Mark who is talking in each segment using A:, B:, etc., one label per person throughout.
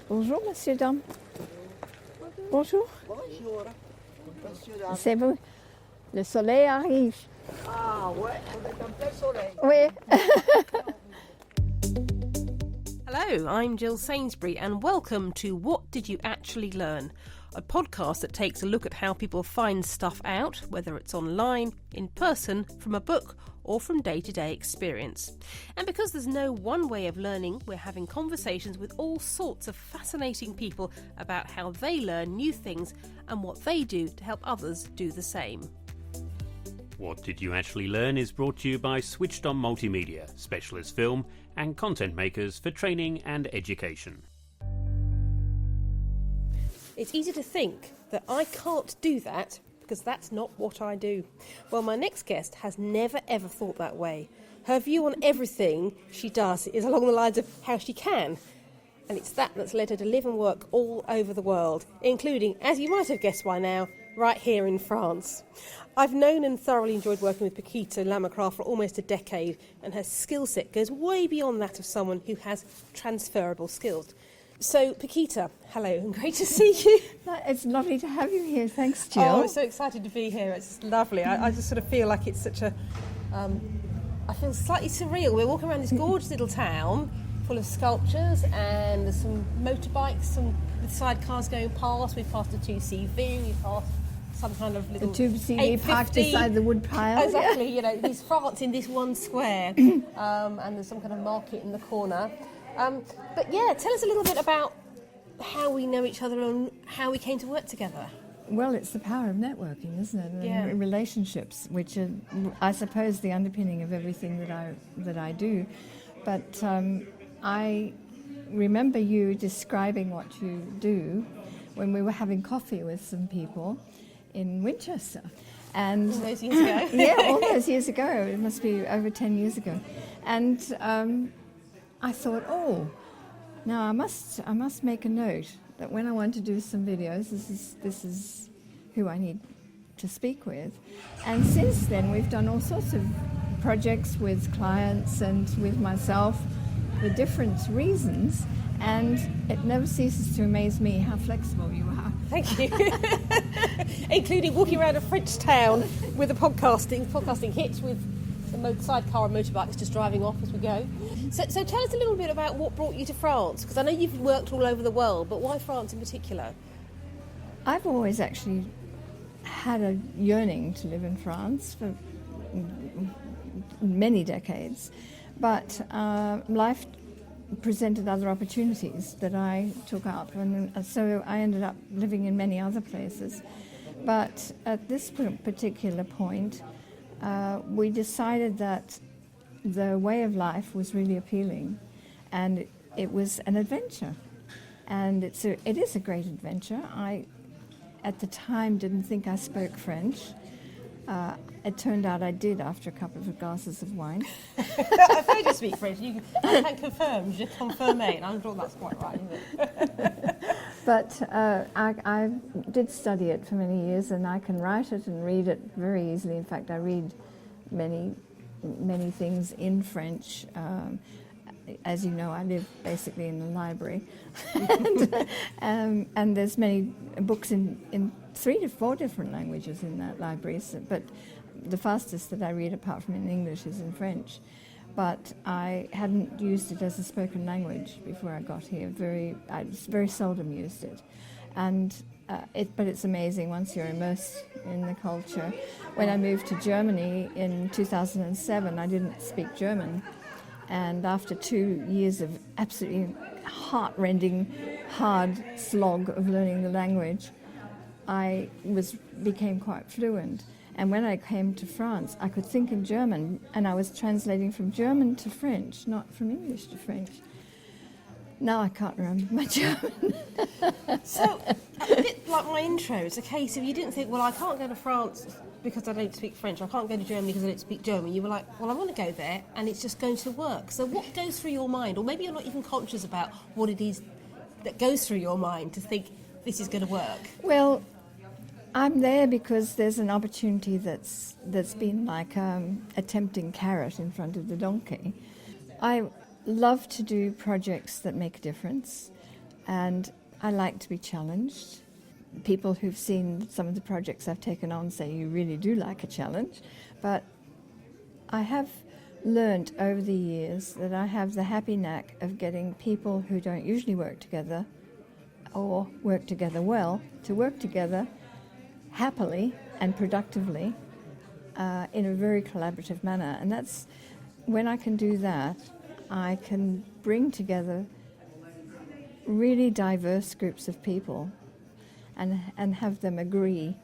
A: Bonjour, monsieur, dame. Bonjour.
B: Bonjour, monsieur dame.
A: C'est vous. Le soleil arrive.
B: Ah ouais, on est en plein soleil.
A: Oui.
C: Hello, I'm Jill Sainsbury and welcome to What Did You Actually Learn? A podcast that takes a look at how people find stuff out, whether it's online, in person, from a book or from day-to-day experience. And because there's no one way of learning, we're having conversations with all sorts of fascinating people about how they learn new things and what they do to help others do the same.
D: What Did You Actually Learn is brought to you by Switched On Multimedia, specialist film and content makers for training and education.
C: It's easy to think that I can't do that because that's not what I do. Well, my next guest has never ever thought that way. Her view on everything she does is along the lines of how she can. And it's that's led her to live and work all over the world, including, as you might have guessed by now, right here in France. I've known and thoroughly enjoyed working with Paquita Lamacraft for almost a decade, and her skill set goes way beyond that of someone who has transferable skills. So, Paquita, hello, and great to see you.
A: It's lovely to have you here. Thanks, Jill.
C: Oh, I'm so excited to be here. It's lovely. I just sort of feel like it's such a... I feel slightly surreal. We're walking around this gorgeous little town full of sculptures, and there's some motorbikes, with sidecars going past. We've passed a 2CV, we've passed some kind of little...
A: The 2CV parked beside the wood pile.
C: Exactly, you know, there's France in this one square, and there's some kind of market in the corner. But yeah, tell us a little bit about how we know each other and how we came to work together.
A: Well, it's the power of networking, isn't it?
C: Yeah.
A: And relationships, which are, I suppose, the underpinning of everything that I do. But I remember you describing what you do when we were having coffee with some people in Winchester. And
C: all those years ago.
A: Yeah, all those years ago. It must be over 10 years ago. And I thought, now I must make a note that when I want to do some videos, this is who I need to speak with. And since then, we've done all sorts of projects with clients and with myself for different reasons, and it never ceases to amaze me how flexible you are.
C: Thank you. Including walking around a French town with a podcasting hit with the sidecar and motorbikes just driving off as we go. So tell us a little bit about what brought you to France, because I know you've worked all over the world, but why France in particular?
A: I've always actually had a yearning to live in France for many decades, but life presented other opportunities that I took up, and so I ended up living in many other places. But at this particular point, we decided that the way of life was really appealing, and it was an adventure, and it is a great adventure. I, at the time, didn't think I spoke French. It turned out I did after a couple of glasses of wine.
C: I've heard you speak French. I can confirm, je confirme, and I'm sure that's quite right, isn't it?
A: But I did study it for many years, and I can write it and read it very easily. In fact, I read many things in French. As you know, I live basically in the library. and there's many books in 3 to 4 different languages in that library, but the fastest that I read apart from in English is in French. But I hadn't used it as a spoken language before I got here. I very seldom used it. But it's amazing once you're immersed in the culture. When I moved to Germany in 2007, I didn't speak German. And after 2 years of absolutely heart-rending, hard slog of learning the language, I became quite fluent. And when I came to France, I could think in German, and I was translating from German to French, not from English to French. Now I can't remember my German.
C: So, a bit like my intro, it's a case of you didn't think, well, I can't go to France because I don't speak French, I can't go to Germany because I don't speak German. You were like, well, I want to go there, and it's just going to work. So what goes through your mind? Or maybe you're not even conscious about what it is that goes through your mind to think this is going to work.
A: Well, I'm there because there's an opportunity that's been like a tempting carrot in front of the donkey. I love to do projects that make a difference. and I like to be challenged. People who've seen some of the projects I've taken on say you really do like a challenge, but I have learnt over the years that I have the happy knack of getting people who don't usually work together or work together well to work together happily and productively in a very collaborative manner. And that's when I can do that, I can bring together really diverse groups of people and have them agree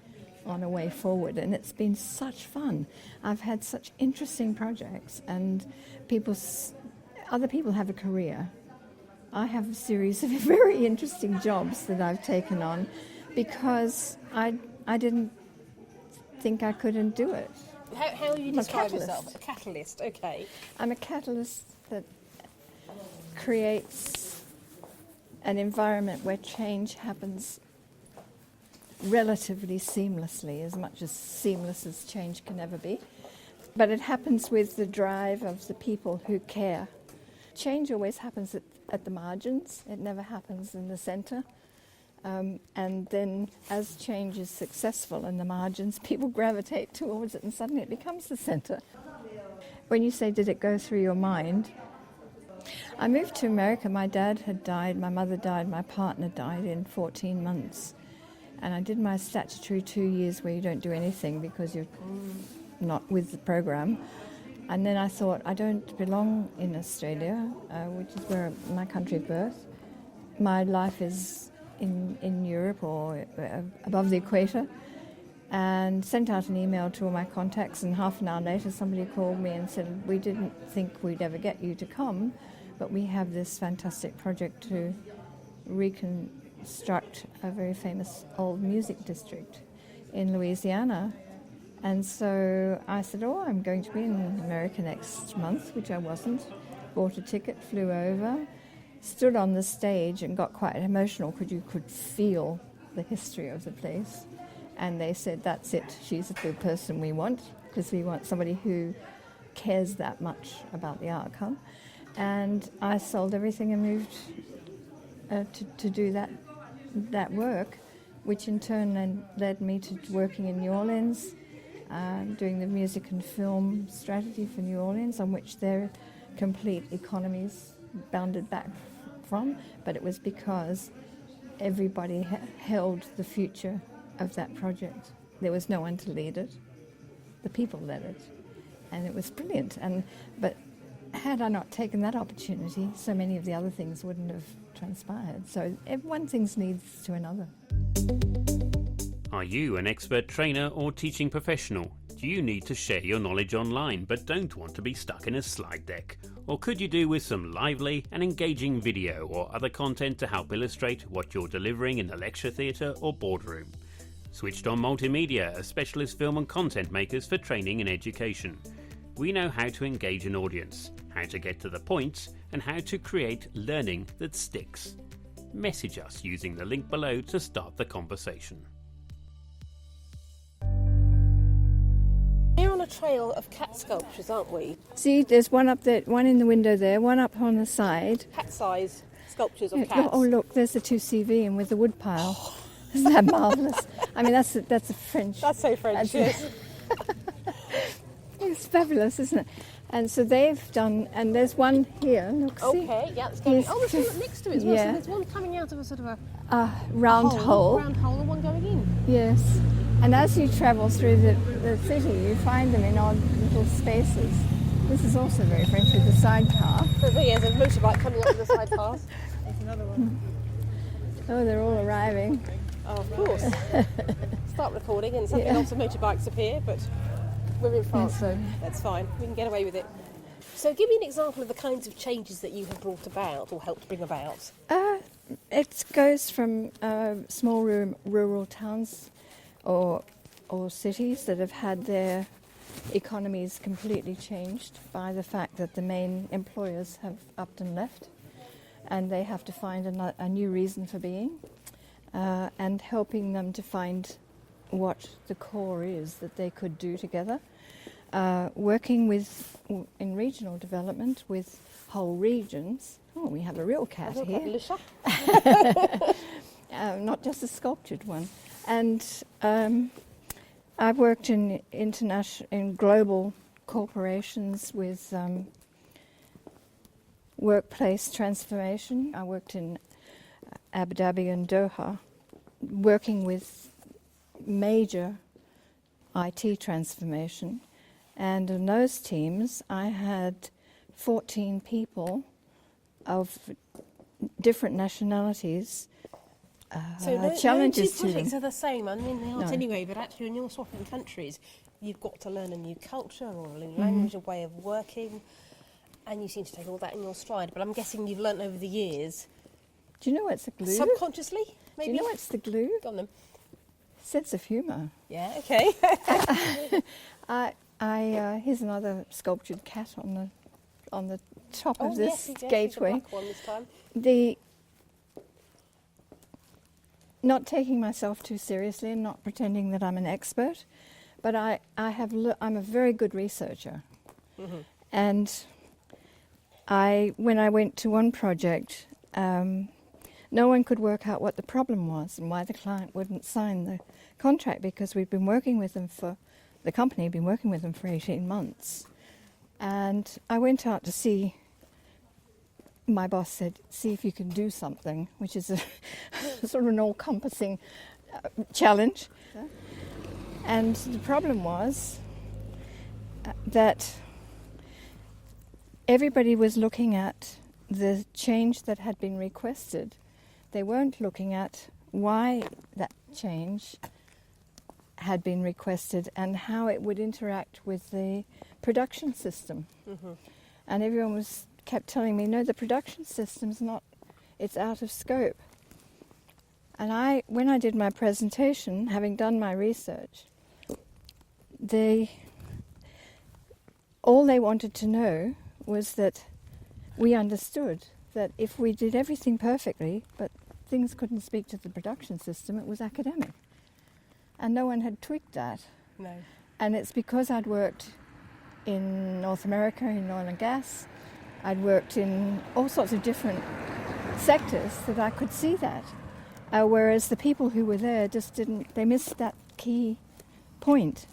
A: on a way forward. And it's been such fun. I've had such interesting projects, and other people have a career. I have a series of very interesting jobs that I've taken on because I didn't think I couldn't do it.
C: How do you describe yourself? A catalyst, okay.
A: I'm a catalyst that creates an environment where change happens relatively seamlessly, as much as seamless as change can ever be. But it happens with the drive of the people who care. Change always happens at the margins. It never happens in the centre. And then as change is successful in the margins, people gravitate towards it and suddenly it becomes the centre. When you say, did it go through your mind? I moved to America. My dad had died, my mother died, my partner died in 14 months. And I did my statutory 2 years where you don't do anything because you're not with the program. And then I thought, I don't belong in Australia, which is where my country of birth. My life is in Europe or above the equator. And sent out an email to all my contacts, and half an hour later somebody called me and said, we didn't think we'd ever get you to come, but we have this fantastic project to reconstruct a very famous old music district in Louisiana. And so I said, I'm going to be in America next month, which I wasn't. Bought a ticket, flew over, stood on the stage and got quite emotional because you could feel the history of the place. And they said, that's it, she's the person we want, because we want somebody who cares that much about the outcome. And I sold everything and moved to do that work, which in turn then led me to working in New Orleans, doing the music and film strategy for New Orleans, on which their complete economies bounded back from. But it was because everybody held the future of that project. There was no one to lead it. The people led it. And it was brilliant. But had I not taken that opportunity, so many of the other things wouldn't have transpired. So one thing leads to another.
D: Are you an expert trainer or teaching professional? Do you need to share your knowledge online but don't want to be stuck in a slide deck? Or could you do with some lively and engaging video or other content to help illustrate what you're delivering in the lecture theatre or boardroom? Switched On Multimedia are specialist film and content makers for training and education. We know how to engage an audience, how to get to the point, and how to create learning that sticks. Message us using the link below to start the conversation.
C: We're on a trail of cat sculptures, aren't we?
A: See, there's one up there, one in the window there, one up on the side.
C: Cat-size sculptures of cats.
A: Oh, look, there's the 2CV and with the wood pile. Isn't that marvellous? I mean, that's a French.
C: That's so French, yes.
A: It's fabulous, isn't it? And so they've done, and there's one here, look, see?
C: Okay, yeah, it's going.
A: Yes.
C: Oh, there's one next to it as well.
A: Yeah.
C: So there's one coming out of a sort of
A: A round hole.
C: round hole, and one going in.
A: Yes. And as you travel through the city, you find them in odd little spaces. This is also very French with the sidecar.
C: So there's a motorbike coming up the side path. There's another one.
A: Oh, they're all arriving.
C: Oh, of course. Start recording and suddenly lots of motorbikes appear, but we're in France, so that's fine. We can get away with it. So give me an example of the kinds of changes that you have brought about or helped bring about.
A: It goes from small rural towns or cities that have had their economies completely changed by the fact that the main employers have upped and left, and they have to find a new reason for being, and helping them to find what the core is that they could do together. working with in regional development with whole regions. Oh, we have a real cat here. Not just a sculptured one. And I've worked in global corporations with workplace transformation. I worked in Abu Dhabi and Doha, working with major IT transformation. And in those teams, I had 14 people of different nationalities.
C: So
A: challenges
C: no two
A: to them.
C: projects are the same. I mean, they aren't
A: No.
C: anyway, but actually when you're swapping countries, you've got to learn a new culture or a new language, a way of working, and you seem to take all that in your stride. But I'm guessing you've learnt over the years.
A: Do you know what's the glue?
C: Subconsciously, maybe?
A: Do you know what's the glue?
C: Go on then.
A: Sense of humour.
C: Yeah, okay.
A: Here's another sculptured cat on the top of this
C: yes,
A: gateway.
C: the black one this time.
A: The not taking myself too seriously and not pretending that I'm an expert, but I'm a very good researcher.
C: Mm-hmm.
A: And when I went to one project, no one could work out what the problem was and why the client wouldn't sign the contract, because the company had been working with them for 18 months. And I went out to see, my boss said, see if you can do something, which is a sort of an all-encompassing challenge. And the problem was that everybody was looking at the change that had been requested. They weren't looking at why that change had been requested and how it would interact with the production system.
C: Mm-hmm.
A: And everyone kept telling me, no, the production system's it's out of scope. And when I did my presentation, having done my research, all they wanted to know was that we understood that if we did everything perfectly, but things couldn't speak to the production system, it was academic. And no one had tweaked that.
C: No.
A: And it's because I'd worked in North America in oil and gas, I'd worked in all sorts of different sectors that I could see that. Whereas the people who were there they missed that key point.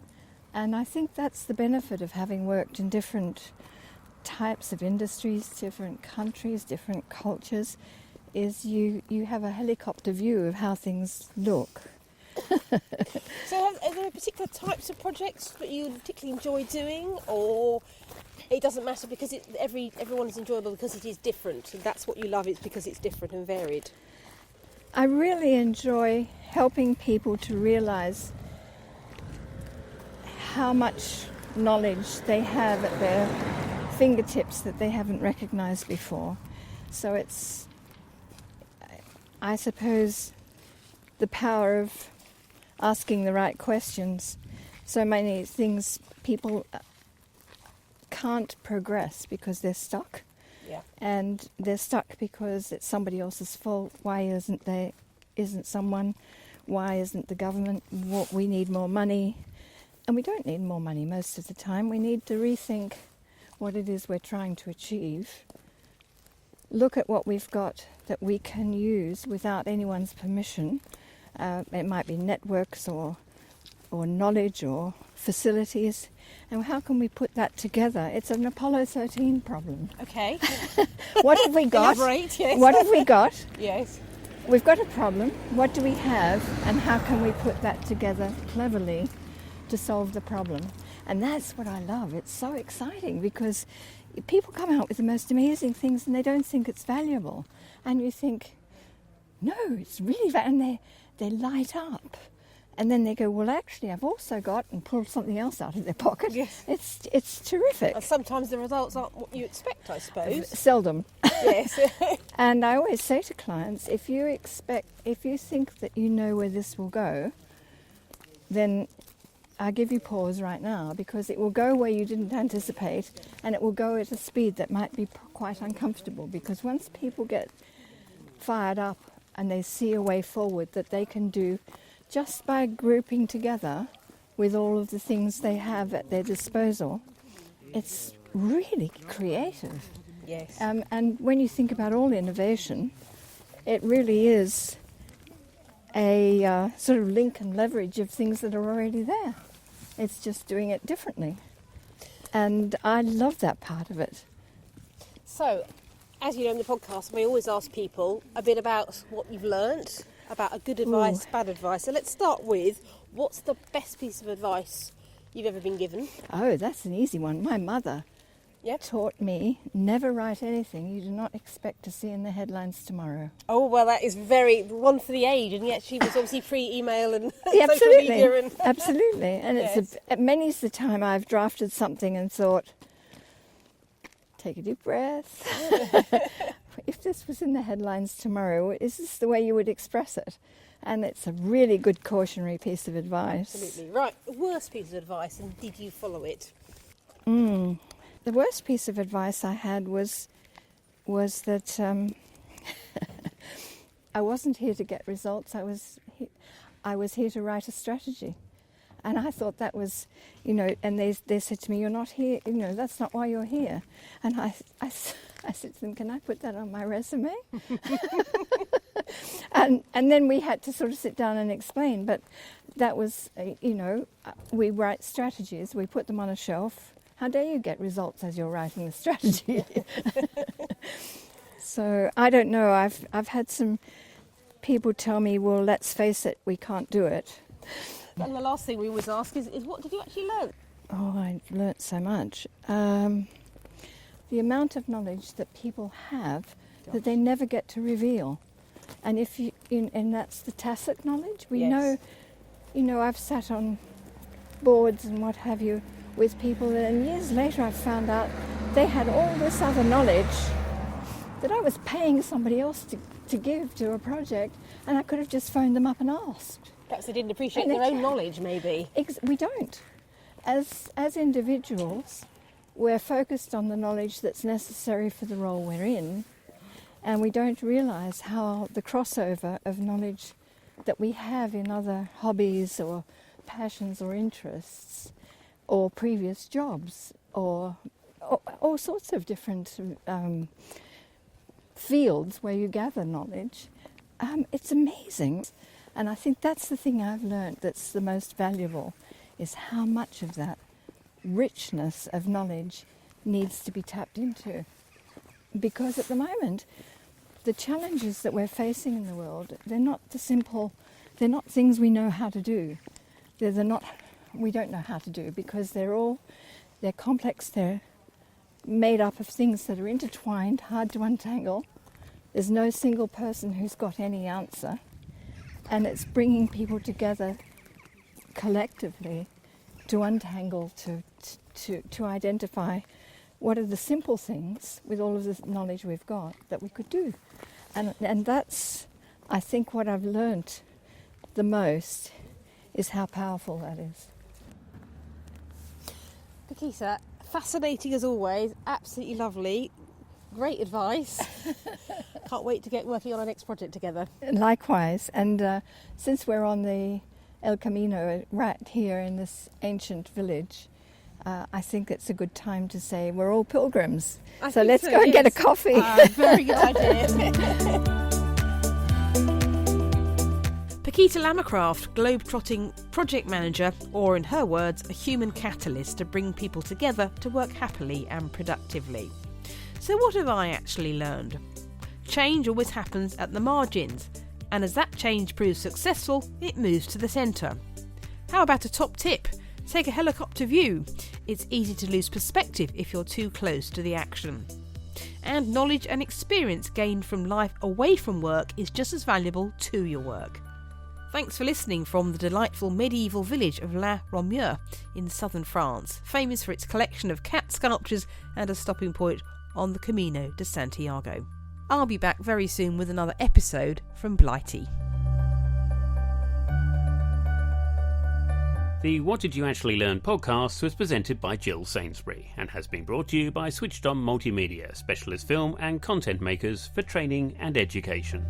A: And I think that's the benefit of having worked in different types of industries, different countries, different cultures, is you have a helicopter view of how things look.
C: So are there particular types of projects that you particularly enjoy doing, or it doesn't matter because everyone is enjoyable because it is different, and that's what you love, it's because it's different and varied?
A: I really enjoy helping people to realise how much knowledge they have at their fingertips that they haven't recognised before. So it's, I suppose, the power of asking the right questions. So many things people can't progress because they're stuck.
C: Yeah.
A: And they're stuck because it's somebody else's fault. Why isn't someone? Why isn't the government? We need more money. And we don't need more money most of the time. We need to rethink what it is we're trying to achieve. Look at what we've got that we can use without anyone's permission. It might be networks or knowledge or facilities. And how can we put that together? It's an Apollo 13 problem.
C: Okay.
A: What have we got?
C: Elaborate, yes.
A: What have we got?
C: Yes.
A: We've got a problem. What do we have? And how can we put that together cleverly to solve the problem? And that's what I love. It's so exciting because people come out with the most amazing things and they don't think it's valuable. And you think, no, it's really valuable. And they light up. And then they go, well, actually, I've also got, and pull something else out of their pocket.
C: Yes.
A: It's terrific.
C: And sometimes the results aren't what you expect, I suppose.
A: Seldom.
C: Yes.
A: And I always say to clients, if you think that you know where this will go, then I give you pause right now, because it will go where you didn't anticipate, and it will go at a speed that might be quite uncomfortable, because once people get fired up and they see a way forward that they can do just by grouping together with all of the things they have at their disposal. It's really creative.
C: Yes.
A: And when you think about all innovation, it really is a sort of link and leverage of things that are already there. It's just doing it differently. And I love that part of it.
C: So, as you know in the podcast, we always ask people a bit about what you've learnt, about a good advice, bad advice. So let's start with, what's the best piece of advice you've ever been given?
A: Oh, that's an easy one. My mother taught me, never write anything you do not expect to see in the headlines tomorrow.
C: Oh, well, that is very one for the age, and yet she was obviously pre-email and
A: Yeah,
C: social media. And
A: absolutely. And
C: Yes.
A: Many's the time I've drafted something and thought, take a deep breath. If this was in the headlines tomorrow, is this the way you would express it? And it's a really good cautionary piece of advice.
C: Absolutely. Right, the worst piece of advice, and did you follow it?
A: The worst piece of advice I had was that I wasn't here to get results. I was here to write a strategy, and I thought that was, And they said to me, "You're not here. That's not why you're here." And I said to them, "Can I put that on my resume?" and then we had to sort of sit down and explain. But that was, we write strategies. We put them on a shelf. How dare you get results as you're writing the strategy? So I don't know. I've had some people tell me, "Well, let's face it, we can't do it."
C: And the last thing we always ask is what did you actually learn?
A: Oh, I learnt so much. The amount of knowledge that people have that they never get to reveal, and and that's the tacit knowledge. We know, I've sat on boards and what have you with people, and years later I've found out they had all this other knowledge that I was paying somebody else to give to a project, and I could have just phoned them up and asked.
C: Perhaps they didn't appreciate their own knowledge, maybe.
A: We don't. As individuals, we're focused on the knowledge that's necessary for the role we're in, and we don't realise how the crossover of knowledge that we have in other hobbies or passions or interests or previous jobs or all sorts of different fields where you gather knowledge. It's amazing. And I think that's the thing I've learned that's the most valuable, is how much of that richness of knowledge needs to be tapped into. Because at the moment, the challenges that we're facing in the world, they're not things we know how to do. We don't know how to do, because they're complex, they're made up of things that are intertwined, hard to untangle. There's no single person who's got any answer. And it's bringing people together collectively to untangle, to identify what are the simple things with all of the knowledge we've got that we could do. And that's, I think, what I've learnt the most is how powerful that is.
C: Paquita, fascinating as always, absolutely lovely, great advice. Can't wait to get working on our next project together.
A: Likewise, and since we're on the El Camino right here in this ancient village, I think it's a good time to say we're all pilgrims. So let's go and get a coffee.
C: Very good idea. Paquita Lamacraft, globe-trotting project manager, or in her words, a human catalyst to bring people together to work happily and productively. So what have I actually learned? Change always happens at the margins, and as that change proves successful, it moves to the centre. How about a top tip? Take a helicopter view. It's easy to lose perspective if you're too close to the action. And knowledge and experience gained from life away from work is just as valuable to your work. Thanks for listening from the delightful medieval village of La Romieux in southern France, famous for its collection of cat sculptures and a stopping point on the Camino de Santiago. I'll be back very soon with another episode from Blighty.
D: The What Did You Actually Learn podcast was presented by Jill Sainsbury and has been brought to you by Switched On Multimedia, specialist film and content makers for training and education.